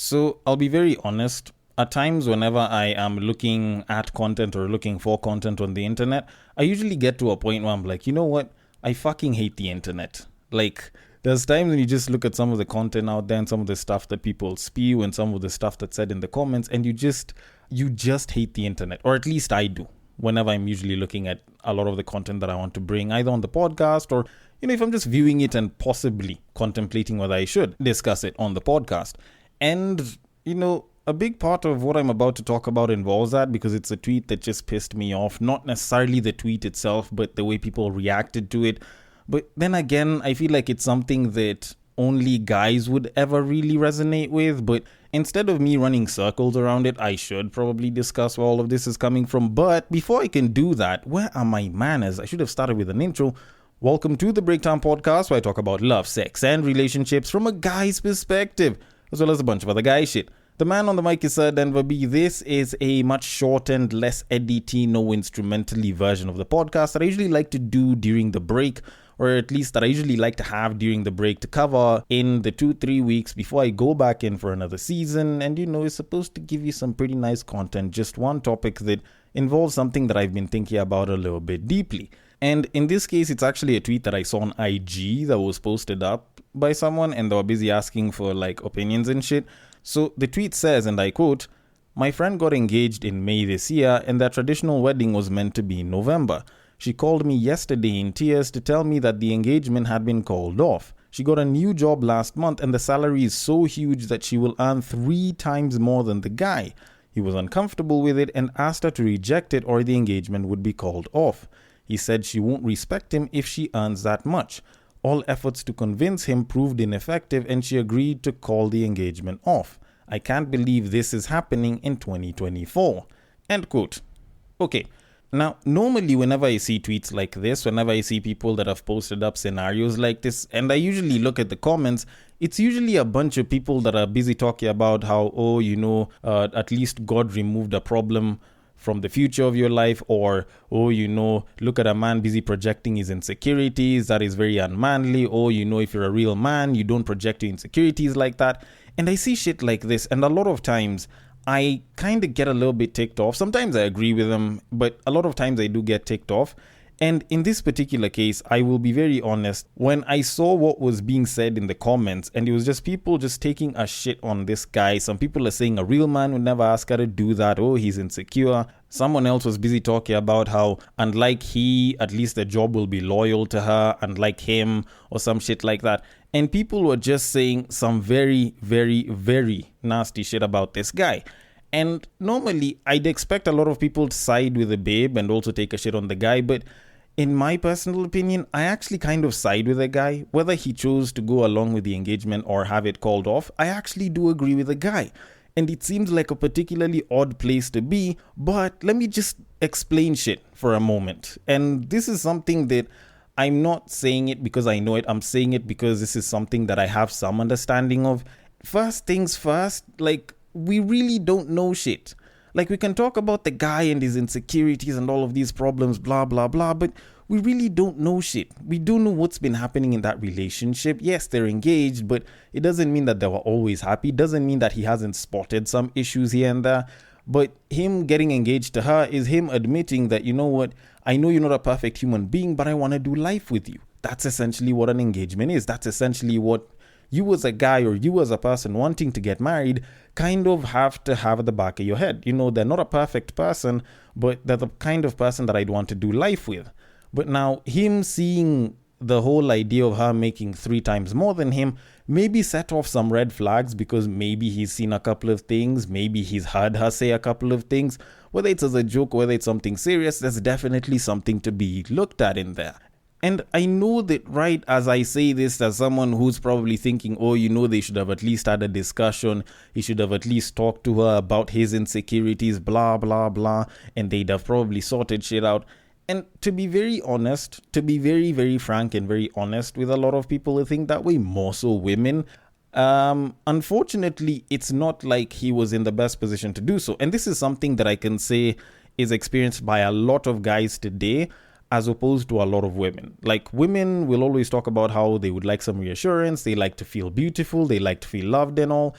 So I'll be very honest. At times, whenever I am looking at content or looking for content on the internet, I usually get to a point where I'm like, you know what? I fucking hate the internet. Like, there's times when you just look at some of the content out there and some of the stuff that people spew and some of the stuff that's said in the comments, and you just hate the internet, or at least I do. Whenever I'm usually looking at a lot of the content that I want to bring, either on the podcast or if I'm just viewing it and possibly contemplating whether I should discuss it on the podcast. And, a big part of what I'm about to talk about involves that because it's a tweet that just pissed me off. Not necessarily the tweet itself, but the way people reacted to it. But then again, I feel like it's something that only guys would ever really resonate with. But instead of me running circles around it, I should probably discuss where all of this is coming from. But before I can do that, where are my manners? I should have started with an intro. Welcome to the Breakdown Podcast, where I talk about love, sex, and relationships from a guy's perspective, as well as a bunch of other guy shit. The man on the mic is Sir Denver B. This is a much shortened, less edity, no instrumentally version of the podcast that I usually like to do during the break, or at least that I usually like to have during the break to cover in the 2-3 weeks before I go back in for another season. And it's supposed to give you some pretty nice content, just one topic that involves something that I've been thinking about a little bit deeply. And in this case, it's actually a tweet that I saw on IG that was posted up by someone, and they were busy asking for opinions and shit. So the tweet says, and I quote, "My friend got engaged in May this year, and their traditional wedding was meant to be in November. She called me yesterday in tears to tell me that the engagement had been called off. She got a new job last month, and the salary is so huge that she will earn 3 times more than the guy. He was uncomfortable with it and asked her to reject it or the engagement would be called off. He said she won't respect him if she earns that much. All efforts to convince him proved ineffective and she agreed to call the engagement off. I can't believe this is happening in 2024. End quote. Okay. Now, normally whenever I see tweets like this, whenever I see people that have posted up scenarios like this, and I usually look at the comments, it's usually a bunch of people that are busy talking about how, at least God removed a problem from the future of your life, or, look at a man busy projecting his insecurities, that is very unmanly, or, if you're a real man, you don't project your insecurities like that. And I see shit like this, and a lot of times, I kind of get a little bit ticked off. Sometimes I agree with them, but a lot of times I do get ticked off. And in this particular case, I will be very honest, when I saw what was being said in the comments, and it was just people just taking a shit on this guy. Some people are saying a real man would never ask her to do that. Oh, he's insecure. Someone else was busy talking about how, unlike he, at least the job will be loyal to her, unlike him, or some shit like that. And people were just saying some very, very, very nasty shit about this guy. And normally, I'd expect a lot of people to side with the babe and also take a shit on the guy, but in my personal opinion, I actually kind of side with the guy. Whether he chose to go along with the engagement or have it called off, I actually do agree with the guy. And it seems like a particularly odd place to be, but let me just explain shit for a moment. And this is something that I'm not saying it because I know it. I'm saying it because this is something that I have some understanding of. First things first, we really don't know shit. We can talk about the guy and his insecurities and all of these problems, blah, blah, blah, but we really don't know shit. We don't know what's been happening in that relationship. Yes, they're engaged, but it doesn't mean that they were always happy. It doesn't mean that he hasn't spotted some issues here and there. But him getting engaged to her is him admitting that, you know what, I know you're not a perfect human being, but I want to do life with you. That's essentially what an engagement is. That's essentially what you as a guy or you as a person wanting to get married kind of have to have at the back of your head. They're not a perfect person, but they're the kind of person that I'd want to do life with. But now him seeing the whole idea of her making 3 times more than him maybe set off some red flags because maybe he's seen a couple of things, maybe he's heard her say a couple of things. Whether it's as a joke, whether it's something serious, there's definitely something to be looked at in there. And I know that right as I say this, as someone who's probably thinking, they should have at least had a discussion. He should have at least talked to her about his insecurities, blah, blah, blah. And they'd have probably sorted shit out. And to be very honest, to be very, very frank and very honest with a lot of people who think that way, more so women, unfortunately, it's not like he was in the best position to do so. And this is something that I can say is experienced by a lot of guys today, as opposed to a lot of women. Women will always talk about how they would like some reassurance, they like to feel beautiful, they like to feel loved and all.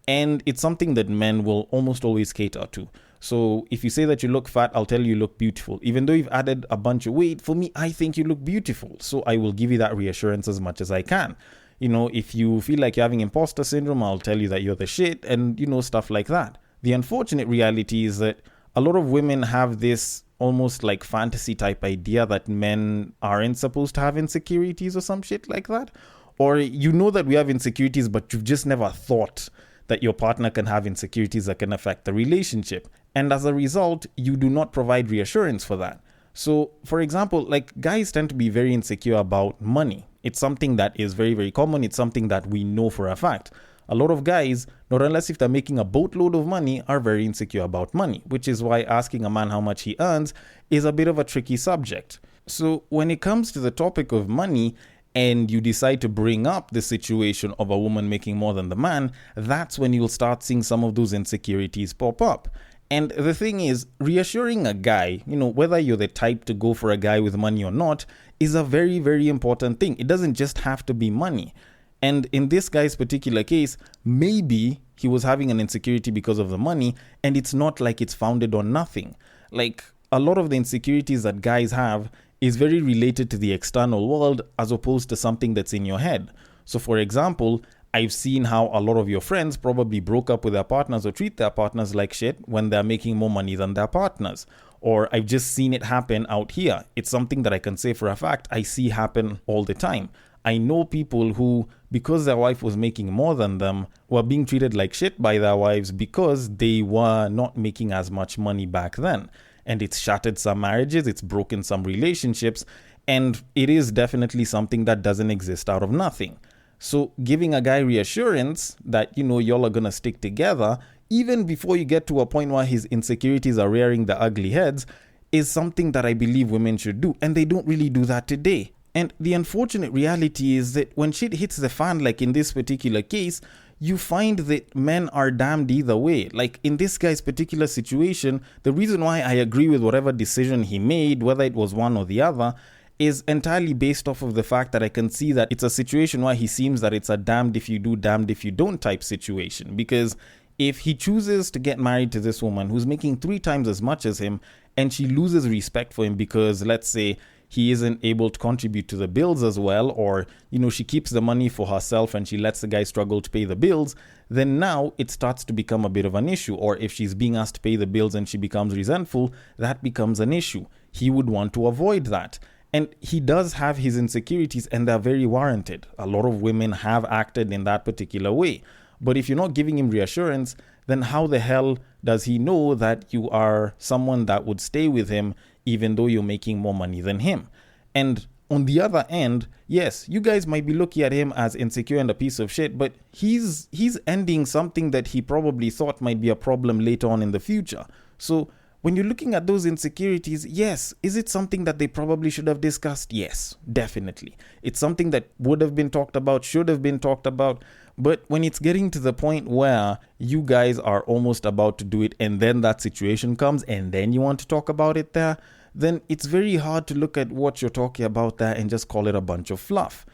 And it's something that men will almost always cater to. So if you say that you look fat, I'll tell you look beautiful. Even though you've added a bunch of weight, for me, I think you look beautiful. So I will give you that reassurance as much as I can. If you feel like you're having imposter syndrome, I'll tell you that you're the shit and, stuff like that. The unfortunate reality is that a lot of women have this almost like fantasy type idea that men aren't supposed to have insecurities or some shit like that. Or that we have insecurities, but you've just never thought that your partner can have insecurities that can affect the relationship. And as a result, you do not provide reassurance for that. So, for example, like guys tend to be very insecure about money. It's something that is very, very common. It's something that we know for a fact. A lot of guys, not unless if they're making a boatload of money, are very insecure about money, which is why asking a man how much he earns is a bit of a tricky subject. So when it comes to the topic of money, and you decide to bring up the situation of a woman making more than the man, that's when you'll start seeing some of those insecurities pop up. And the thing is, reassuring a guy, whether you're the type to go for a guy with money or not, is a very, very important thing. It doesn't just have to be money. And in this guy's particular case, maybe he was having an insecurity because of the money, and it's not like it's founded on nothing. Like, a lot of the insecurities that guys have is very related to the external world as opposed to something that's in your head. So for example, I've seen how a lot of your friends probably broke up with their partners or treat their partners like shit when they're making more money than their partners. Or I've just seen it happen out here. It's something that I can say for a fact I see happen all the time. I know people who, because their wife was making more than them, were being treated like shit by their wives because they were not making as much money back then. And it's shattered some marriages, it's broken some relationships, and it is definitely something that doesn't exist out of nothing. So giving a guy reassurance that, y'all are going to stick together, even before you get to a point where his insecurities are rearing the ugly heads, is something that I believe women should do. And they don't really do that today. And the unfortunate reality is that when shit hits the fan, like in this particular case, you find that men are damned either way. Like in this guy's particular situation, the reason why I agree with whatever decision he made, whether it was one or the other, is entirely based off of the fact that I can see that it's a situation where he seems that it's a damned if you do, damned if you don't type situation. Because if he chooses to get married to this woman who's making 3 times as much as him, and she loses respect for him because, let's say, he isn't able to contribute to the bills as well, or, she keeps the money for herself and she lets the guy struggle to pay the bills, then now it starts to become a bit of an issue. Or if she's being asked to pay the bills and she becomes resentful, that becomes an issue. He would want to avoid that. And he does have his insecurities, and they're very warranted. A lot of women have acted in that particular way. But if you're not giving him reassurance, then how the hell does he know that you are someone that would stay with him even though you're making more money than him? And on the other end, yes, you guys might be looking at him as insecure and a piece of shit, but he's ending something that he probably thought might be a problem later on in the future. So when you're looking at those insecurities, yes, is it something that they probably should have discussed? Yes, definitely. It's something that would have been talked about, should have been talked about. But when it's getting to the point where you guys are almost about to do it and then that situation comes and then you want to talk about it there, then it's very hard to look at what you're talking about there and just call it a bunch of fluff.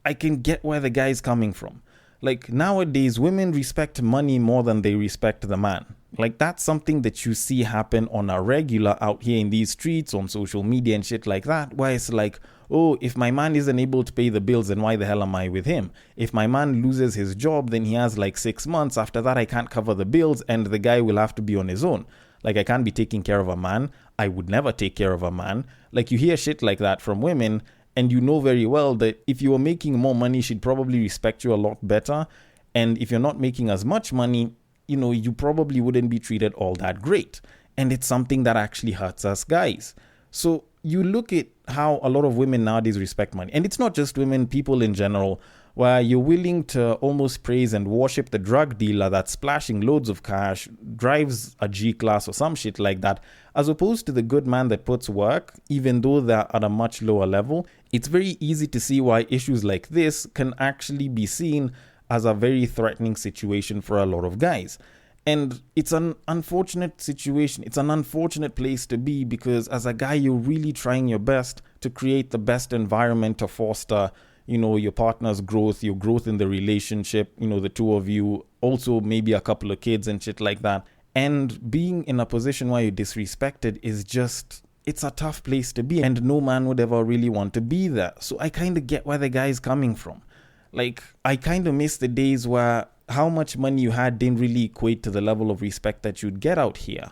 I can get where the guy's coming from. Like nowadays, women respect money more than they respect the man. Like that's something that you see happen on a regular out here in these streets, on social media and shit like that, where it's like, oh, if my man isn't able to pay the bills, then why the hell am I with him? If my man loses his job, then he has like 6 months. After that, I can't cover the bills and the guy will have to be on his own. Like I can't be taking care of a man. I would never take care of a man. Like you hear shit like that from women, and you know very well that if you were making more money, she'd probably respect you a lot better. And if you're not making as much money, you probably wouldn't be treated all that great. And it's something that actually hurts us guys. So you look at how a lot of women nowadays respect money. And it's not just women, people in general, where you're willing to almost praise and worship the drug dealer that's splashing loads of cash, drives a G-Class or some shit like that, as opposed to the good man that puts work, even though they're at a much lower level. It's very easy to see why issues like this can actually be seen as a very threatening situation for a lot of guys. And it's an unfortunate situation. It's an unfortunate place to be because as a guy, you're really trying your best to create the best environment to foster, your partner's growth, your growth in the relationship, the two of you also maybe a couple of kids and shit like that. And being in a position where you're disrespected is just, it's a tough place to be, and no man would ever really want to be there. So I kind of get where the guy's coming from. Like, I kind of miss the days where how much money you had didn't really equate to the level of respect that you'd get out here.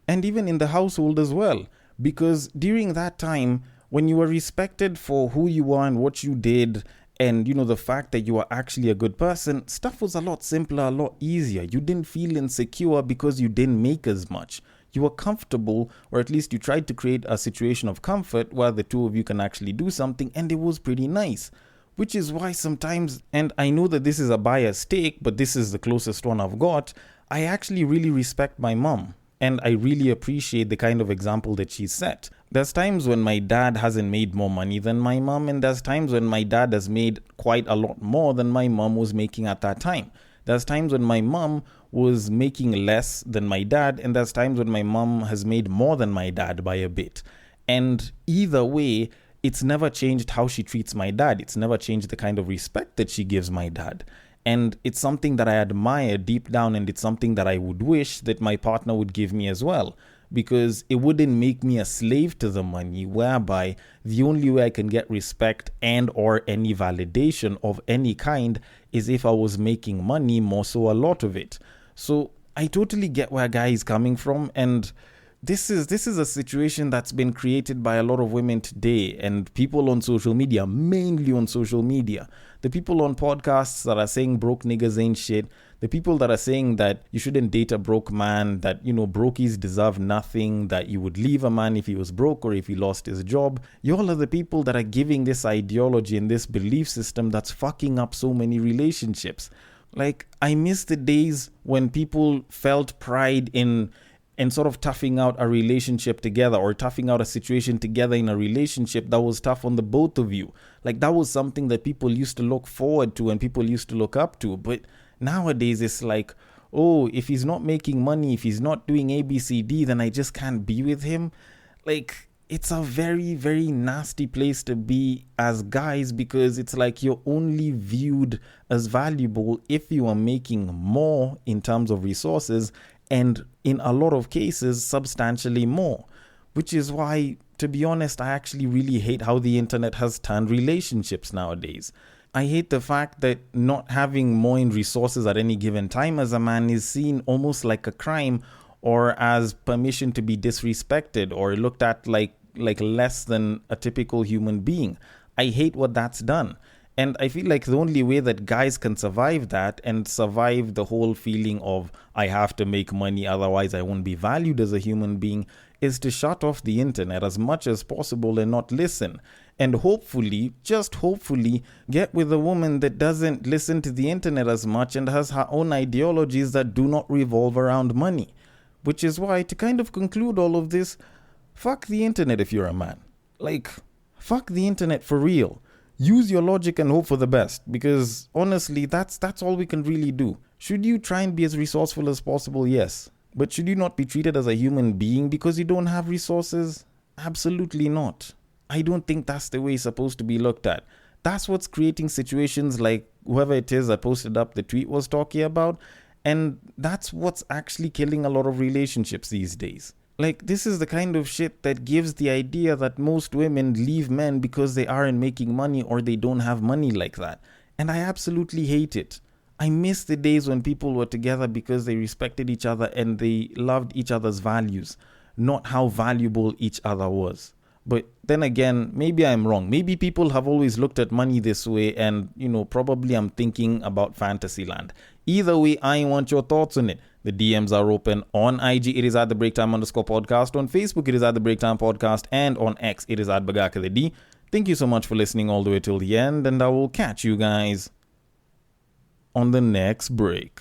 And even in the household as well. Because during that time, when you were respected for who you are and what you did, and the fact that you are actually a good person, stuff was a lot simpler, a lot easier. You didn't feel insecure because you didn't make as much. You were comfortable, or at least you tried to create a situation of comfort where the two of you can actually do something, and it was pretty nice. Which is why sometimes, and I know that this is a biased take, but this is the closest one I've got, I actually really respect my mom. And I really appreciate the kind of example that she set. There's times when my dad hasn't made more money than my mom, and there's times when my dad has made quite a lot more than my mom was making at that time. There's times when my mom was making less than my dad, and there's times when my mom has made more than my dad by a bit. And either way, it's never changed how she treats my dad. It's never changed the kind of respect that she gives my dad. And it's something that I admire deep down, and it's something that I would wish that my partner would give me as well, because it wouldn't make me a slave to the money, whereby the only way I can get respect and or any validation of any kind is if I was making money, more so a lot of it. So I totally get where a guy is coming from, and this is a situation that's been created by a lot of women today and people on social media, mainly on social media. The people on podcasts that are saying broke niggas ain't shit. The people that are saying that you shouldn't date a broke man, that, brokies deserve nothing, that you would leave a man if he was broke or if he lost his job. Y'all are the people that are giving this ideology and this belief system that's fucking up so many relationships. Like, I miss the days when people felt pride in sort of toughing out a relationship together, or toughing out a situation together in a relationship that was tough on the both of you. Like, that was something that people used to look forward to and people used to look up to. But nowadays it's like, oh, if he's not making money, if he's not doing ABCD, then I just can't be with him. Like, it's a very, very nasty place to be as guys, because it's like you're only viewed as valuable if you are making more in terms of resources, and in a lot of cases, substantially more. Which is why, to be honest, I actually really hate how the internet has turned relationships nowadays. I hate the fact that not having more in resources at any given time as a man is seen almost like a crime, or as permission to be disrespected, or looked at like less than a typical human being. I hate what that's done. And I feel like the only way that guys can survive that, and survive the whole feeling of I have to make money, otherwise I won't be valued as a human being, is to shut off the internet as much as possible and not listen. And hopefully, just hopefully, get with a woman that doesn't listen to the internet as much and has her own ideologies that do not revolve around money. Which is why, to kind of conclude all of this, fuck the internet if you're a man. Like, fuck the internet for real. Use your logic and hope for the best, because honestly, that's all we can really do. Should you try and be as resourceful as possible? Yes. But should you not be treated as a human being because you don't have resources? Absolutely not. I don't think that's the way it's supposed to be looked at. That's what's creating situations like whoever it is that posted up the tweet was talking about, and that's what's actually killing a lot of relationships these days. Like, this is the kind of shit that gives the idea that most women leave men because they aren't making money or they don't have money like that. And I absolutely hate it. I miss the days when people were together because they respected each other and they loved each other's values, not how valuable each other was. But then again, maybe I'm wrong. Maybe people have always looked at money this way, and, probably I'm thinking about Fantasyland. Either way, I want your thoughts on it. The DMs are open. On IG, it is at the Breaktime_podcast. On Facebook, it is at the Breaktime Podcast. And on X, it is at Bagaka the D. Thank you so much for listening all the way till the end, and I will catch you guys on the next break.